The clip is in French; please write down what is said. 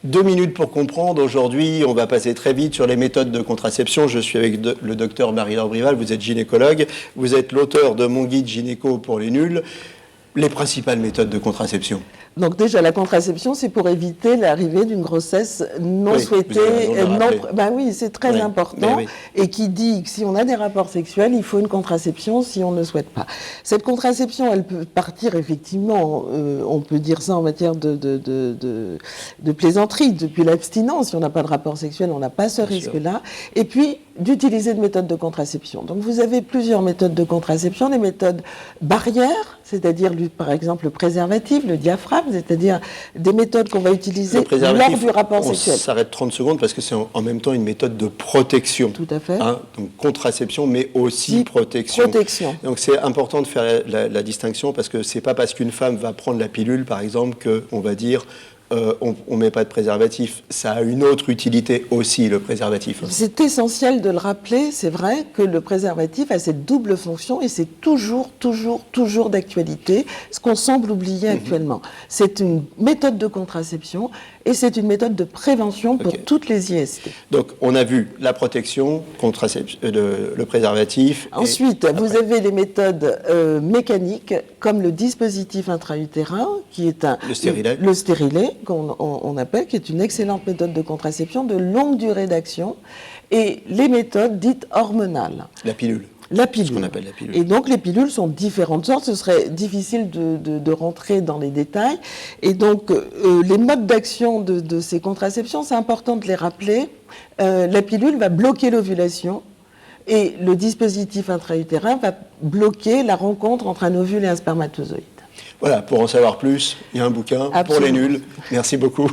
2 minutes pour comprendre. Aujourd'hui, on va passer très vite sur les méthodes de contraception. Je suis avec le docteur Marie-Laure Brival, vous êtes gynécologue, vous êtes l'auteur de mon guide gynéco pour les nuls. Les principales méthodes de contraception. Donc déjà, la contraception, c'est pour éviter l'arrivée d'une grossesse non souhaitée. Oui, c'est très important. Oui. Et qui dit que si on a des rapports sexuels, il faut une contraception si on ne souhaite pas. Cette contraception, elle peut partir effectivement, on peut dire ça en matière de plaisanterie, depuis l'abstinence. Si on n'a pas de rapport sexuel, on n'a pas ce risque-là. Et puis, d'utiliser des méthodes de contraception. Donc vous avez plusieurs méthodes de contraception, les méthodes barrières, c'est-à-dire par exemple le préservatif, le diaphragme, c'est-à-dire des méthodes qu'on va utiliser lors du rapport sexuel. On s'arrête 30 secondes parce que c'est en même temps une méthode de protection. Tout à fait. Donc contraception, mais aussi protection. Donc c'est important de faire la distinction parce que c'est pas parce qu'une femme va prendre la pilule, par exemple, qu'on va dire on ne met pas de préservatif. Ça a une autre utilité aussi, le préservatif. C'est essentiel de le rappeler. C'est vrai que le préservatif a cette double fonction et c'est toujours d'actualité, ce qu'on semble oublier actuellement. C'est une méthode de contraception et c'est une méthode de prévention pour toutes les IST. Donc, on a vu la protection, le préservatif. Ensuite, vous avez les méthodes mécaniques, comme le dispositif intra-utérin, qui est le stérilet, qu'on appelle, qui est une excellente méthode de contraception de longue durée d'action, et les méthodes dites hormonales. La pilule. La pilule. Ce qu'on appelle la pilule. Et donc les pilules sont différentes sortes, ce serait difficile de rentrer dans les détails. Et donc les modes d'action de ces contraceptions, c'est important de les rappeler. La pilule va bloquer l'ovulation et le dispositif intra-utérin va bloquer la rencontre entre un ovule et un spermatozoïde. Voilà, pour en savoir plus, il y a un bouquin pour les nuls. Merci beaucoup.